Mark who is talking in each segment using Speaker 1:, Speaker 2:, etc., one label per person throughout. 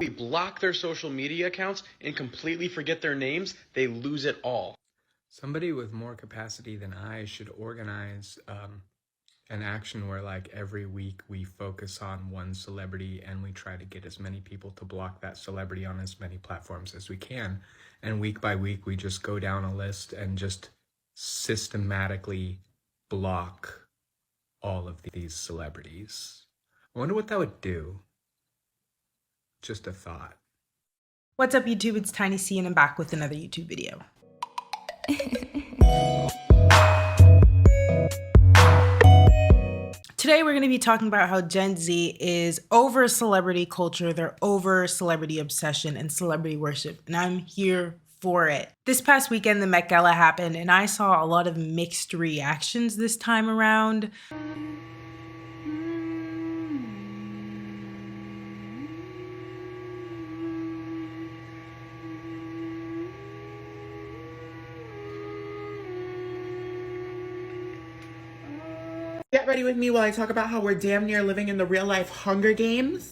Speaker 1: We block their social media accounts and completely forget their names, they lose it all.
Speaker 2: Somebody with more capacity than I should organize an action where like every week we focus on one celebrity and we try to get as many people to block that celebrity on as many platforms as we can. And week by week, we just go down a list and just systematically block all of these celebrities. I wonder what that would do. Just a thought.
Speaker 3: What's up, YouTube? It's tinysey and I'm back with another YouTube video. Today we're going to be talking about how Gen Z is over celebrity culture, they're over celebrity obsession and celebrity worship, and I'm here for it. This past weekend the Met Gala happened and I saw a lot of mixed reactions this time around.
Speaker 4: Get ready with me while I talk about how we're damn near living in the real life Hunger Games.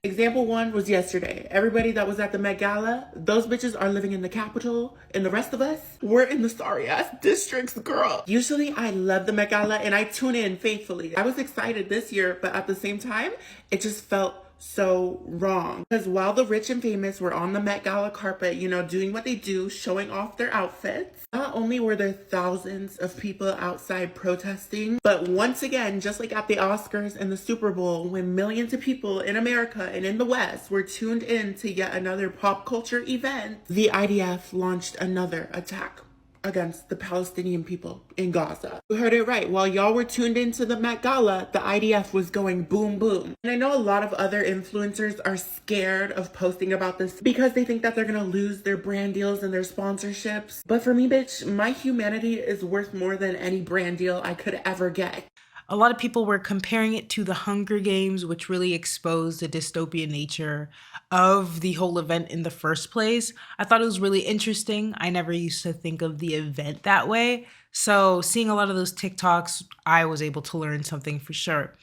Speaker 4: Example one was yesterday. Everybody that was at the Met Gala, those bitches are living in the Capitol, and the rest of us, we're in the sorry ass districts, girl. Usually I love the Met Gala and I tune in faithfully. I was excited this year, but at the same time, it just felt so wrong. Because while the rich and famous were on the Met Gala carpet, you know, doing what they do, showing off their outfits, not only were there thousands of people outside protesting, but once again, just like at the Oscars and the Super Bowl, when millions of people in America and in the West were tuned in to yet another pop culture event, the IDF launched another attack against the Palestinian people in Gaza. You heard it right. While y'all were tuned into the Met Gala, the IDF was going boom, boom. And I know a lot of other influencers are scared of posting about this because they think that they're gonna lose their brand deals and their sponsorships. But for me, bitch, my humanity is worth more than any brand deal I could ever get.
Speaker 3: A lot of people were comparing it to the Hunger Games, which really exposed the dystopian nature of the whole event in the first place. I thought it was really interesting. I never used to think of the event that way. So seeing a lot of those TikToks, I was able to learn something for sure.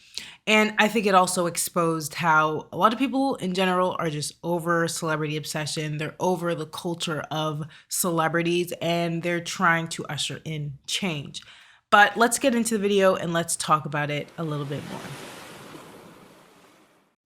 Speaker 3: And I think it also exposed how a lot of people in general are just over celebrity obsession. They're over the culture of celebrities and they're trying to usher in change. But let's get into the video and let's talk about it a little bit more.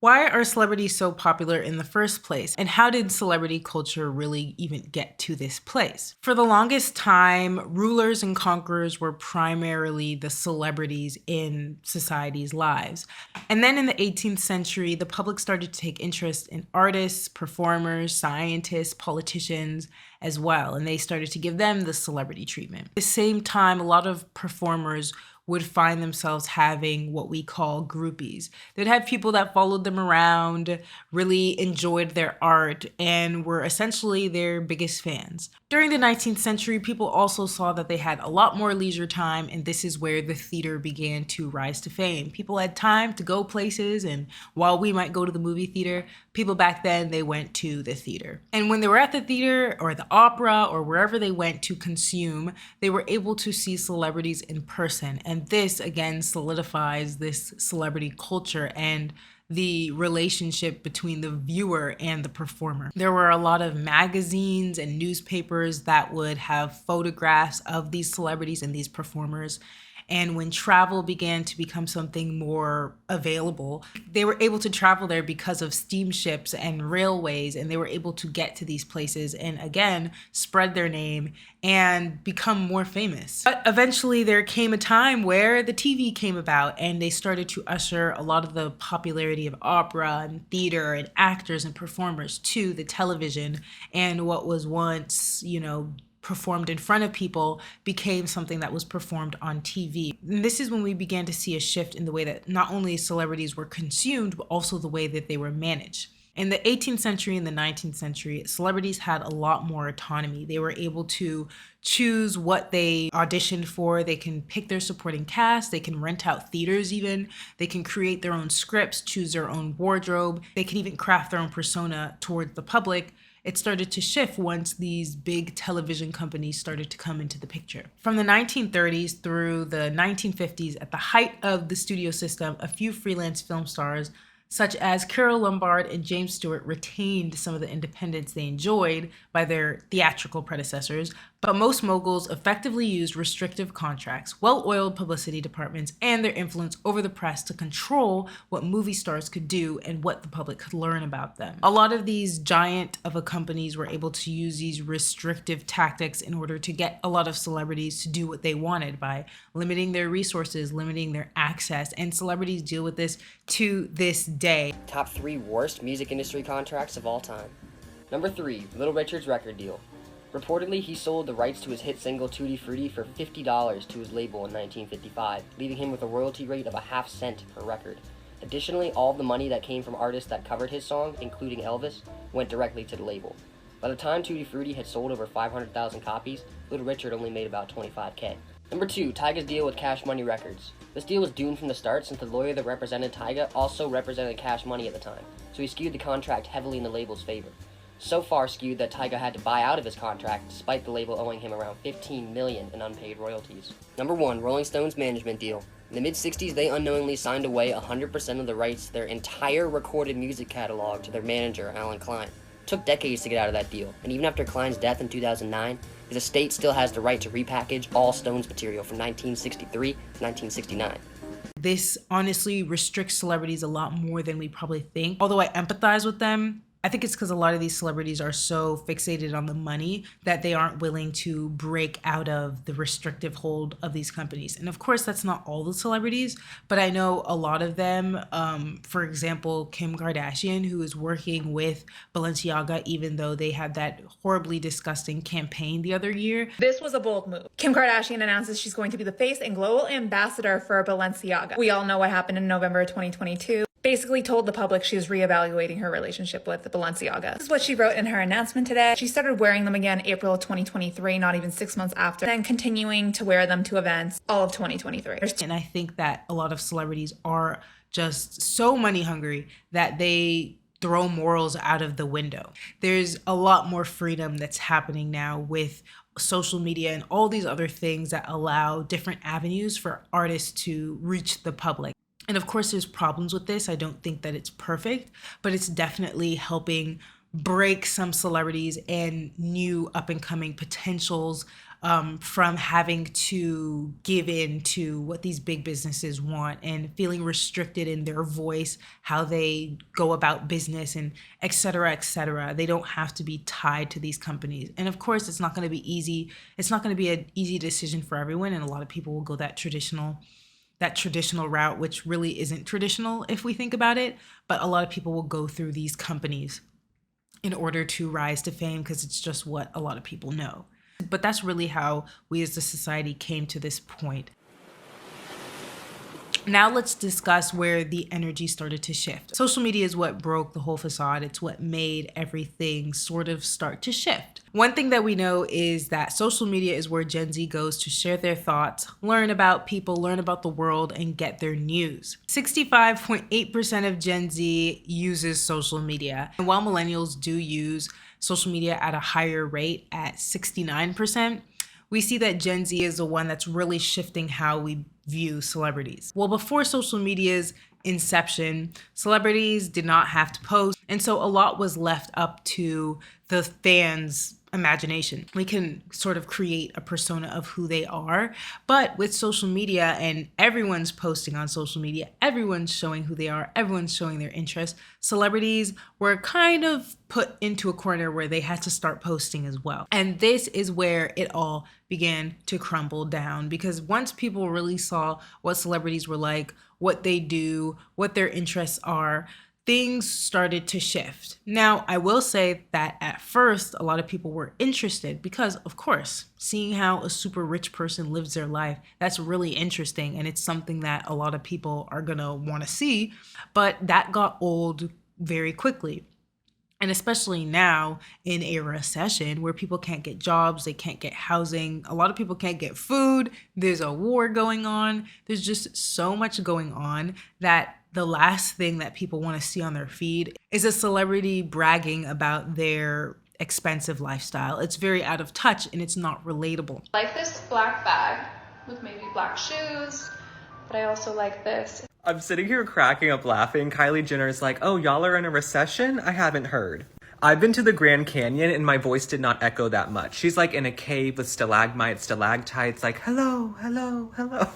Speaker 3: Why are celebrities so popular in the first place? And how did celebrity culture really even get to this place? For the longest time, rulers and conquerors were primarily the celebrities in society's lives. And then in the 18th century, the public started to take interest in artists, performers, scientists, politicians as well. And they started to give them the celebrity treatment. At the same time, a lot of performers would find themselves having what we call groupies. They'd have people that followed them around, really enjoyed their art, and were essentially their biggest fans. During the 19th century, people also saw that they had a lot more leisure time, and this is where the theater began to rise to fame. People had time to go places, and while we might go to the movie theater, people back then, they went to the theater. And when they were at the theater or the opera or wherever they went to consume, they were able to see celebrities in person. And this again solidifies this celebrity culture and the relationship between the viewer and the performer. There were a lot of magazines and newspapers that would have photographs of these celebrities and these performers. And when travel began to become something more available, they were able to travel there because of steamships and railways, and they were able to get to these places and again, spread their name and become more famous. But eventually there came a time where the TV came about and they started to usher a lot of the popularity of opera and theater and actors and performers to the television, and what was once, performed in front of people became something that was performed on TV. And this is when we began to see a shift in the way that not only celebrities were consumed, but also the way that they were managed. In the 18th century and the 19th century, celebrities had a lot more autonomy. They were able to choose what they auditioned for. They can pick their supporting cast. They can rent out theaters even. They can create their own scripts, choose their own wardrobe. They can even craft their own persona towards the public. It started to shift once these big television companies started to come into the picture. From the 1930s through the 1950s, at the height of the studio system, a few freelance film stars such as Carole Lombard and James Stewart retained some of the independence they enjoyed by their theatrical predecessors, but most moguls effectively used restrictive contracts, well-oiled publicity departments, and their influence over the press to control what movie stars could do and what the public could learn about them. A lot of these giant of a companies were able to use these restrictive tactics in order to get a lot of celebrities to do what they wanted by limiting their resources, limiting their access, and celebrities deal with this to this day.
Speaker 5: Top 3 worst music industry contracts of all time. Number 3, Little Richard's record deal. Reportedly, he sold the rights to his hit single Tutti Frutti for $50 to his label in 1955, leaving him with a royalty rate of a half cent per record. Additionally, all of the money that came from artists that covered his song, including Elvis, went directly to the label. By the time Tutti Frutti had sold over 500,000 copies, Little Richard only made about $25K. Number 2, Tyga's deal with Cash Money Records. This deal was doomed from the start since the lawyer that represented Tyga also represented Cash Money at the time, so he skewed the contract heavily in the label's favor. So far skewed that Tyga had to buy out of his contract, despite the label owing him around $15 million in unpaid royalties. Number 1, Rolling Stone's management deal. In the mid-60s, they unknowingly signed away 100% of the rights to their entire recorded music catalog to their manager, Alan Klein. It took decades to get out of that deal, and even after Klein's death in 2009, his estate still has the right to repackage all Stones material from 1963 to 1969.
Speaker 3: This honestly restricts celebrities a lot more than we probably think. Although I empathize with them, I think it's because a lot of these celebrities are so fixated on the money that they aren't willing to break out of the restrictive hold of these companies. And of course, that's not all the celebrities, but I know a lot of them. For example, Kim Kardashian, who is working with Balenciaga, even though they had that horribly disgusting campaign the other year.
Speaker 6: This was a bold move. Kim Kardashian announces she's going to be the face and global ambassador for Balenciaga. We all know what happened in November 2022. Basically told the public she was reevaluating her relationship with Balenciaga. This is what she wrote in her announcement today. She started wearing them again April of 2023, not even 6 months after, then continuing to wear them to events all of 2023.
Speaker 3: And I think that a lot of celebrities are just so money hungry that they throw morals out of the window. There's a lot more freedom that's happening now with social media and all these other things that allow different avenues for artists to reach the public. And of course, there's problems with this. I don't think that it's perfect, but it's definitely helping break some celebrities and new up-and-coming potentials from having to give in to what these big businesses want and feeling restricted in their voice, how they go about business, and et cetera, et cetera. They don't have to be tied to these companies. And of course, it's not going to be easy. It's not going to be an easy decision for everyone, and a lot of people will go that traditional route, which really isn't traditional if we think about it. But a lot of people will go through these companies in order to rise to fame because it's just what a lot of people know. But that's really how we as a society came to this point. Now let's discuss where the energy started to shift. Social media is what broke the whole facade. It's what made everything sort of start to shift. One thing that we know is that social media is where Gen Z goes to share their thoughts, learn about people, learn about the world, and get their news. 65.8% of Gen Z uses social media. And while millennials do use social media at a higher rate at 69%, we see that Gen Z is the one that's really shifting how we view celebrities. Well, before social media's inception, celebrities did not have to post, and so a lot was left up to the fans' imagination. We can sort of create a persona of who they are, but with social media and everyone's posting on social media, everyone's showing who they are, everyone's showing their interest, celebrities were kind of put into a corner where they had to start posting as well. And this is where it all began to crumble down, because once people really saw what celebrities were like, what they do, what their interests are, things started to shift. Now, I will say that at first, a lot of people were interested because, of course, seeing how a super rich person lives their life, that's really interesting. And it's something that a lot of people are gonna wanna see, but that got old very quickly. And especially now in a recession where people can't get jobs, they can't get housing, a lot of people can't get food, there's a war going on, there's just so much going on that the last thing that people want to see on their feed is a celebrity bragging about their expensive lifestyle. It's very out of touch and it's not relatable.
Speaker 7: I like this black bag with maybe black shoes, but I also like this. I'm sitting here cracking up laughing. Kylie Jenner's like, oh, y'all are in a recession? I haven't heard. I've been to the Grand Canyon and my voice did not echo that much. She's like in a cave with stalagmites, stalactites, like, hello, hello, hello.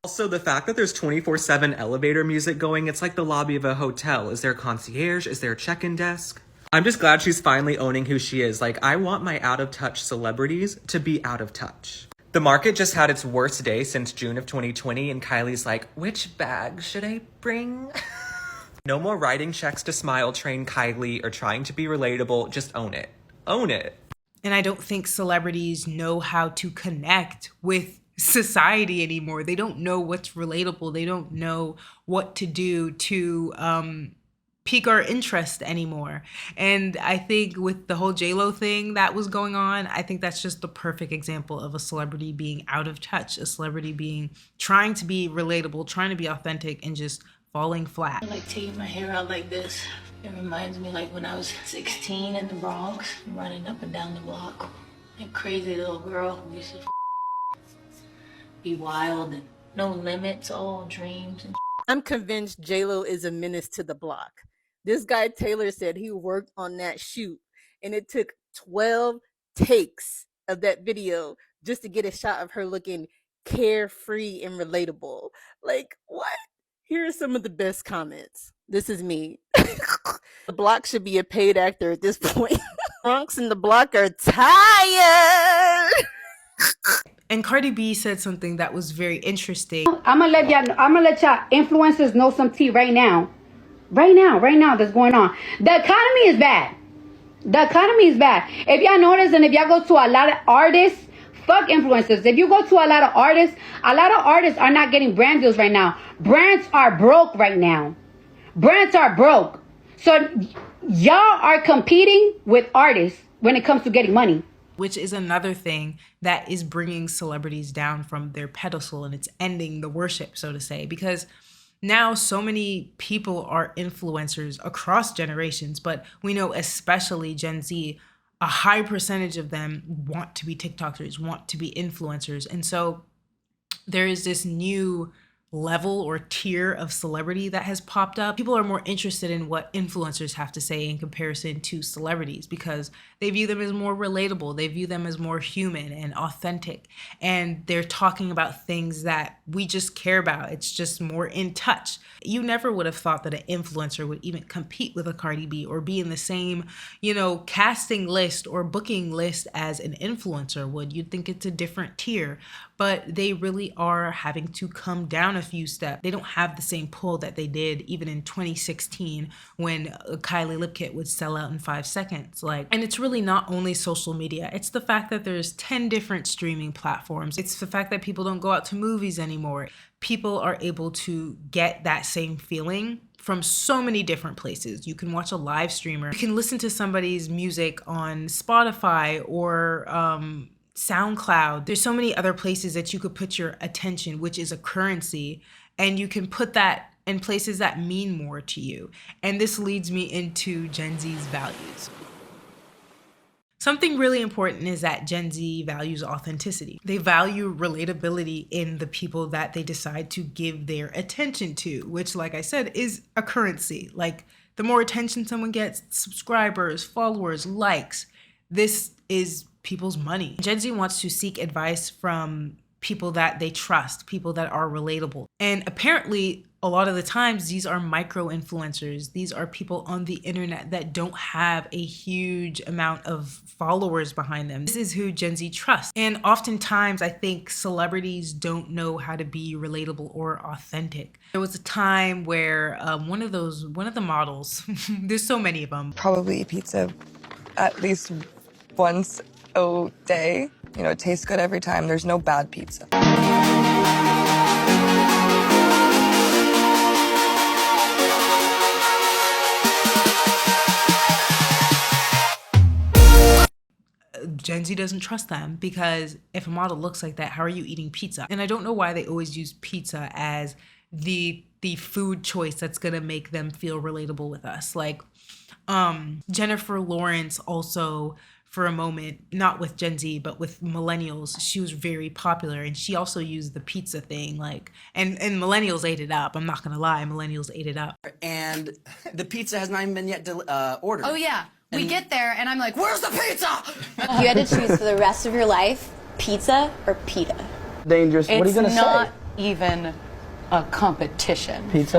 Speaker 7: Also, the fact that there's 24/7 elevator music going, it's like the lobby of a hotel. Is there a concierge? Is there a check-in desk? I'm just glad she's finally owning who she is. Like, I want my out-of-touch celebrities to be out of touch. The market just had its worst day since June of 2020, and Kylie's like, which bag should I bring? No more writing checks to Smile Train Kylie or trying to be relatable. Just own it. Own it.
Speaker 3: And I don't think celebrities know how to connect with society anymore. They don't know what's relatable. They don't know what to do to pique our interest anymore. And I think with the whole J-Lo thing that was going on, I think that's just the perfect example of a celebrity being out of touch, a celebrity being trying to be relatable, trying to be authentic, and just falling flat.
Speaker 8: I like taking my hair out like this. It reminds me like when I was 16 in the Bronx, running up and down the block. A crazy little girl who used to be wild and no limits, all dreams and
Speaker 9: I'm convinced J-Lo is a menace to the block. This guy Taylor said he worked on that shoot and it took 12 takes of that video just to get a shot of her looking carefree and relatable. Like, what? Here are some of the best comments. This is me. The block should be a paid actor at this point. Bronx and the block are tired.
Speaker 3: And Cardi B said something that was very interesting.
Speaker 10: I'm gonna let y'all influencers know some tea right now. Right now that's going on. The economy is bad. If y'all notice, and if y'all go to a lot of artists, fuck influencers. If you go to a lot of artists are not getting brand deals right now. Brands are broke right now. So y'all are competing with artists when it comes to getting money.
Speaker 3: Which is another thing that is bringing celebrities down from their pedestal, and it's ending the worship, so to say, because now so many people are influencers across generations, but we know especially Gen Z, a high percentage of them want to be TikTokers, want to be influencers. And so there is this new level or tier of celebrity that has popped up. People are more interested in what influencers have to say in comparison to celebrities because they view them as more relatable. They view them as more human and authentic. And they're talking about things that we just care about. It's just more in touch. You never would have thought that an influencer would even compete with a Cardi B or be in the same, casting list or booking list as an influencer would. You'd think it's a different tier, but they really are having to come down a few steps. They don't have the same pull that they did even in 2016 when Kylie Lip Kit would sell out in 5 seconds. And it's really not only social media. It's the fact that there's 10 different streaming platforms. It's the fact that people don't go out to movies anymore. People are able to get that same feeling from so many different places. You can watch a live streamer. You can listen to somebody's music on Spotify or SoundCloud. There's so many other places that you could put your attention, which is a currency, and you can put that in places that mean more to you. And this leads me into Gen Z's values. Something really important is that Gen Z values authenticity. They value relatability in the people that they decide to give their attention to, which, like I said, is a currency. The more attention someone gets, subscribers, followers, likes, this is people's money. Gen Z wants to seek advice from people that they trust, people that are relatable. And apparently, a lot of the times, these are micro-influencers. These are people on the internet that don't have a huge amount of followers behind them. This is who Gen Z trusts. And oftentimes, I think celebrities don't know how to be relatable or authentic. There was a time where one of the models, there's so many of them.
Speaker 11: Probably eat pizza at least once a day. It tastes good every time. There's no bad pizza.
Speaker 3: Gen Z doesn't trust them because if a model looks like that, how are you eating pizza? And I don't know why they always use pizza as the food choice that's gonna make them feel relatable with us. Jennifer Lawrence also for a moment, not with Gen Z, but with millennials. She was very popular, and she also used the pizza thing, like, and millennials ate it up. I'm not gonna lie, millennials ate it up.
Speaker 12: And the pizza has not even been yet ordered.
Speaker 13: Oh yeah, we get there and I'm like, where's the pizza?
Speaker 14: If you had to choose for the rest of your life, pizza or pita?
Speaker 12: Dangerous. What are you gonna say?
Speaker 13: It's not even a competition.
Speaker 12: Pizza?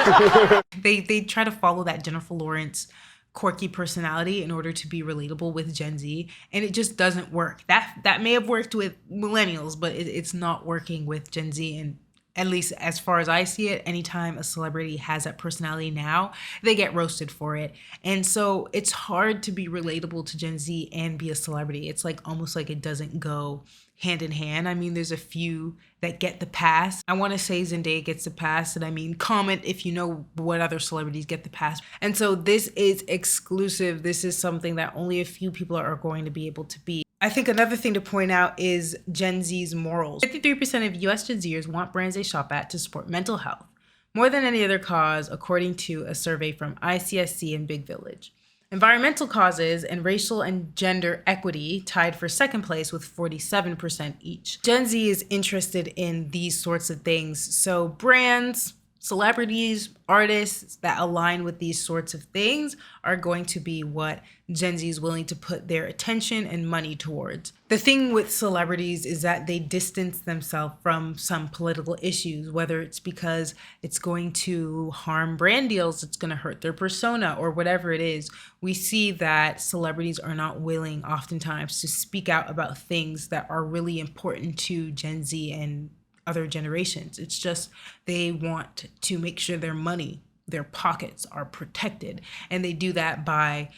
Speaker 13: Pizza.
Speaker 3: They try to follow that Jennifer Lawrence quirky personality in order to be relatable with Gen Z, and it just doesn't work. That may have worked with millennials, but it's not working with Gen Z. And at least as far as I see it, anytime a celebrity has that personality now, they get roasted for it. And so it's hard to be relatable to Gen Z and be a celebrity. It's like almost like it doesn't go hand in hand. I mean, there's a few that get the pass. I want to say Zendaya gets the pass, and I mean, comment if you know what other celebrities get the pass. And so this is exclusive. This is something that only a few people are going to be able to be. I think another thing to point out is Gen Z's morals. 53% of US Gen Zers want brands they shop at to support mental health, more than any other cause, according to a survey from ICSC and Big Village. Environmental causes and racial and gender equity tied for second place with 47% each. Gen Z is interested in these sorts of things. So brands, celebrities, artists that align with these sorts of things are going to be what Gen Z is willing to put their attention and money towards. The thing with celebrities is that they distance themselves from some political issues, whether it's because it's going to harm brand deals, it's going to hurt their persona, or whatever it is. We see that celebrities are not willing oftentimes to speak out about things that are really important to Gen Z and other generations. It's just they want to make sure their money, their pockets are protected. And they do that by,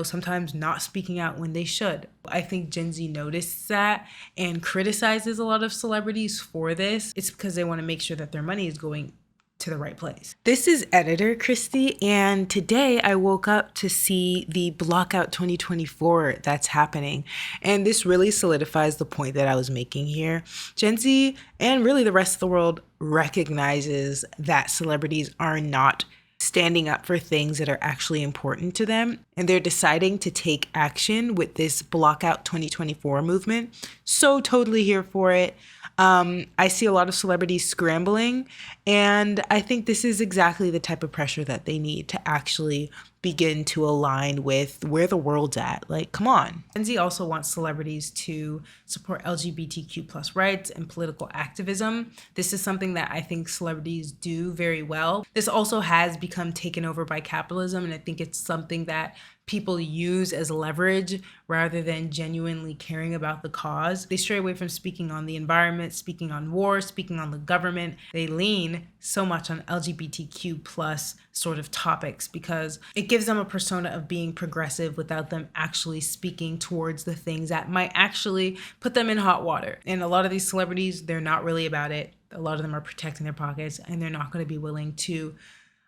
Speaker 3: sometimes not speaking out when they should. I think Gen Z noticed that and criticizes a lot of celebrities for this. It's because they want to make sure that their money is going to the right place. This is editor Christy, and today I woke up to see the Blockout 2024 that's happening. And this really solidifies the point that I was making here. Gen Z and really the rest of the world recognizes that celebrities are not standing up for things that are actually important to them. And they're deciding to take action with this Blockout 2024 movement. So totally here for it. I see a lot of celebrities scrambling, and I think this is exactly the type of pressure that they need to actually begin to align with where the world's at. Like, come on. Gen Z also wants celebrities to support LGBTQ plus rights and political activism. This is something that I think celebrities do very well. This also has become taken over by capitalism, and I think it's something that people use as leverage rather than genuinely caring about the cause. They stray away from speaking on the environment, speaking on war, speaking on the government. They lean so much on LGBTQ plus sort of topics because it gives them a persona of being progressive without them actually speaking towards the things that might actually put them in hot water. And a lot of these celebrities, they're not really about it. A lot of them are protecting their pockets, and they're not going to be willing to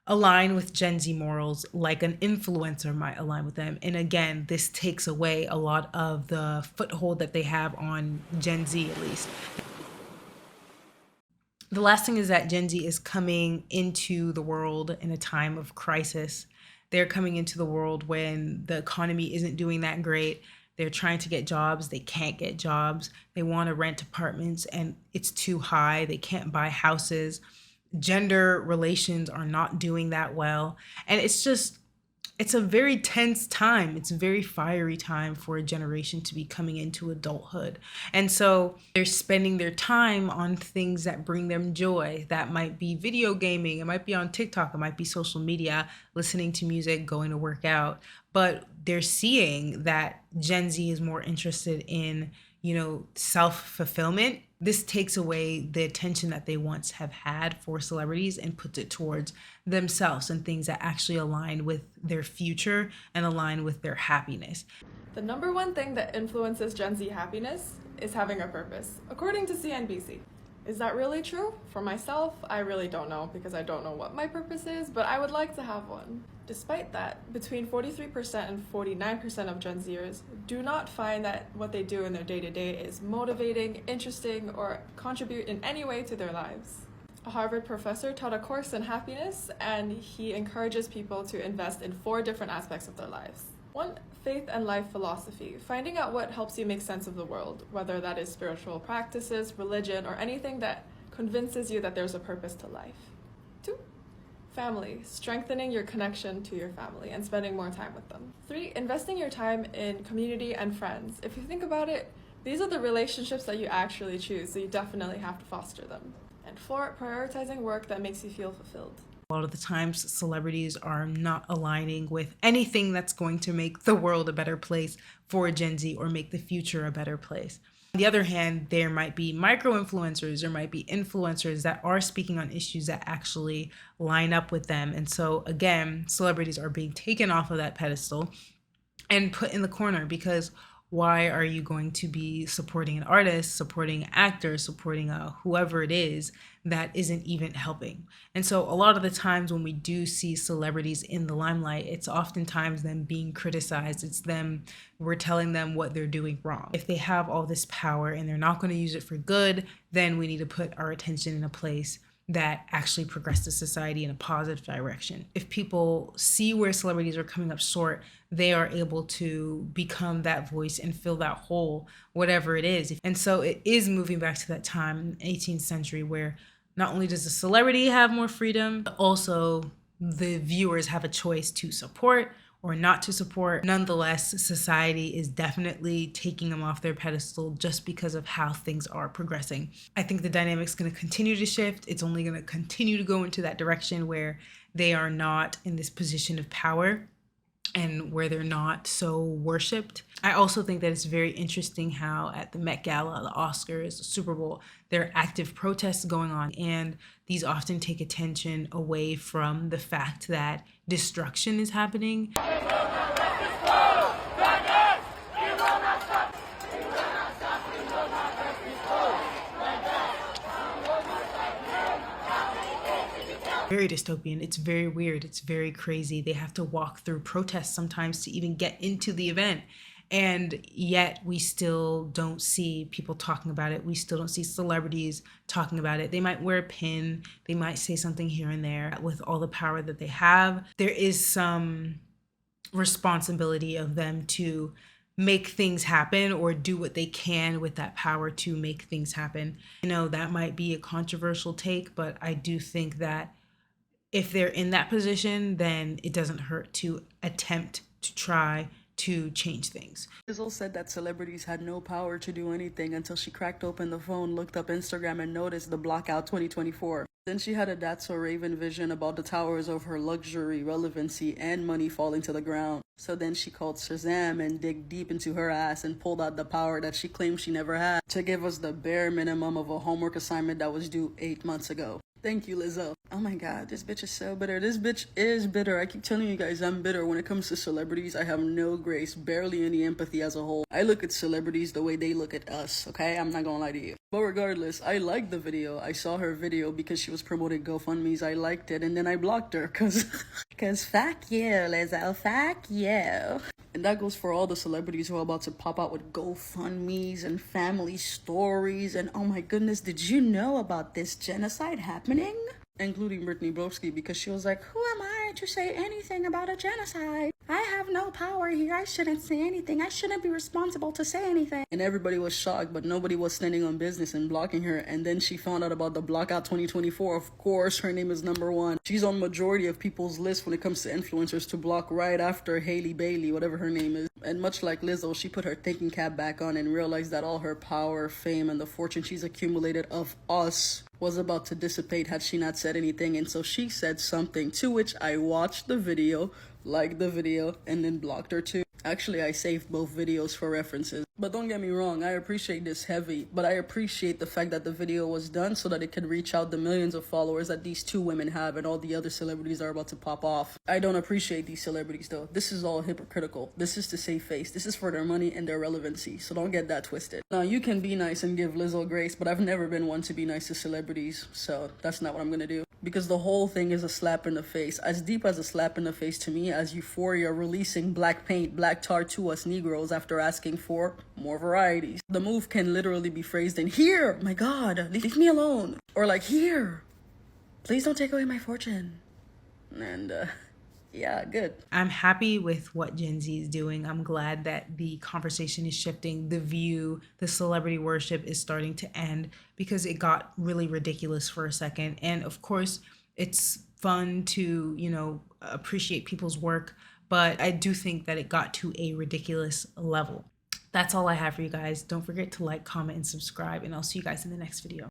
Speaker 3: align with Gen Z morals like an influencer might align with them. And again, this takes away a lot of the foothold that they have on Gen Z, at least. The last thing is that Gen Z is coming into the world in a time of crisis. They're coming into the world when the economy isn't doing that great. They're trying to get jobs. They can't get jobs. They want to rent apartments and it's too high. They can't buy houses. Gender relations are not doing that well. And it's a very tense time. It's a very fiery time for a generation to be coming into adulthood. And so they're spending their time on things that bring them joy. That might be video gaming. It might be on TikTok. It might be social media, listening to music, going to work out. But they're seeing that Gen Z is more interested in, self-fulfillment. This takes away the attention that they once have had for celebrities and puts it towards themselves and things that actually align with their future and align with their happiness.
Speaker 15: The number one thing that influences Gen Z happiness is having a purpose, according to CNBC. Is that really true? For myself, I really don't know because I don't know what my purpose is, but I would like to have one. Despite that, between 43% and 49% of Gen Zers do not find that what they do in their day-to-day is motivating, interesting, or contribute in any way to their lives. A Harvard professor taught a course in happiness, and he encourages people to invest in 4 different aspects of their lives. 1. Faith and life philosophy. Finding out what helps you make sense of the world, whether that is spiritual practices, religion, or anything that convinces you that there's a purpose to life. 2. Family. Strengthening your connection to your family and spending more time with them. 3. Investing your time in community and friends. If you think about it, these are the relationships that you actually choose, so you definitely have to foster them. And 4. Prioritizing work that makes you feel fulfilled.
Speaker 3: A lot of the times, celebrities are not aligning with anything that's going to make the world a better place for Gen Z or make the future a better place. On the other hand, there might be micro-influencers, there might be influencers that are speaking on issues that actually line up with them. And so again, celebrities are being taken off of that pedestal and put in the corner, because why are you going to be supporting an artist, supporting an actor, supporting whoever it is that isn't even helping? And so a lot of the times when we do see celebrities in the limelight, it's oftentimes them being criticized. It's them, we're telling them what they're doing wrong. If they have all this power and they're not going to use it for good, then we need to put our attention in a place that actually progresses society in a positive direction. If people see where celebrities are coming up short, they are able to become that voice and fill that hole, whatever it is. And so it is moving back to that time, 18th century, where not only does the celebrity have more freedom, but also the viewers have a choice to support or not to support. Nonetheless, society is definitely taking them off their pedestal just because of how things are progressing. I think the dynamic's going to continue to shift. It's only going to continue to go into that direction where they are not in this position of power and where they're not so worshipped. I also think that it's very interesting how at the Met Gala, the Oscars, the Super Bowl, there are active protests going on, and these often take attention away from the fact that destruction is happening. Very dystopian. It's very weird. It's very crazy. They have to walk through protests sometimes to even get into the event. And yet we still don't see people talking about it. We still don't see celebrities talking about it. They might wear a pin. They might say something here and there. With all the power that they have, there is some responsibility of them to make things happen or do what they can with that power to make things happen. You know, that might be a controversial take, but I do think that if they're in that position, then it doesn't hurt to attempt to try to change things.
Speaker 16: Lizzo said that celebrities had no power to do anything until she cracked open the phone, looked up Instagram, and noticed the Blockout 2024. Then she had a That's So Raven vision about the towers of her luxury, relevancy, and money falling to the ground. So then she called Shazam and dig deep into her ass and pulled out the power that she claimed she never had to give us the bare minimum of a homework assignment that was due 8 months ago. Thank you, Lizzo. Oh my god, this bitch is so bitter. This bitch is bitter. I keep telling you guys I'm bitter. When it comes to celebrities, I have no grace, barely any empathy as a whole. I look at celebrities the way they look at us, okay? I'm not gonna lie to you. But regardless, I liked the video. I saw her video because she was promoting GoFundMes. I liked it, and then I blocked her cause fuck you, Lizzo, fuck you. And that goes for all the celebrities who are about to pop out with GoFundMes and family stories. And oh my goodness, did you know about this genocide happening? Including Brittany Broski, because she was like, who am I to say anything about a genocide? I have no power here. I shouldn't say anything. I shouldn't be responsible to say anything. And everybody was shocked, but nobody was standing on business and blocking her. And then she found out about the Blockout 2024. Of course, her name is #1. She's on majority of people's list when it comes to influencers to block right after Hailey Bailey, whatever her name is. And much like Lizzo, she put her thinking cap back on and realized that all her power, fame, and the fortune she's accumulated of us was about to dissipate had she not said anything. And so she said something, to which I watched the video, liked the video, and then blocked her too. Actually, I saved both videos for references. But don't get me wrong, I appreciate this heavy, but I appreciate the fact that the video was done so that it could reach out the millions of followers that these two women have and all the other celebrities are about to pop off. I don't appreciate these celebrities though. This is all hypocritical. This is to save face. This is for their money and their relevancy, so don't get that twisted. Now, you can be nice and give Lizzo grace, but I've never been one to be nice to celebrities, so that's not what I'm gonna do. Because the whole thing is a slap in the face. As deep as a slap in the face to me as Euphoria releasing black paint, black tar to us Negroes after asking for more varieties. The move can literally be phrased in, here, my god, leave me alone. Or like, here, please don't take away my fortune. And yeah, good.
Speaker 3: I'm happy with what Gen Z is doing. I'm glad that the conversation is shifting. The view, the celebrity worship is starting to end because it got really ridiculous for a second. And of course, it's fun to, appreciate people's work, but I do think that it got to a ridiculous level. That's all I have for you guys. Don't forget to like, comment, and subscribe, and I'll see you guys in the next video.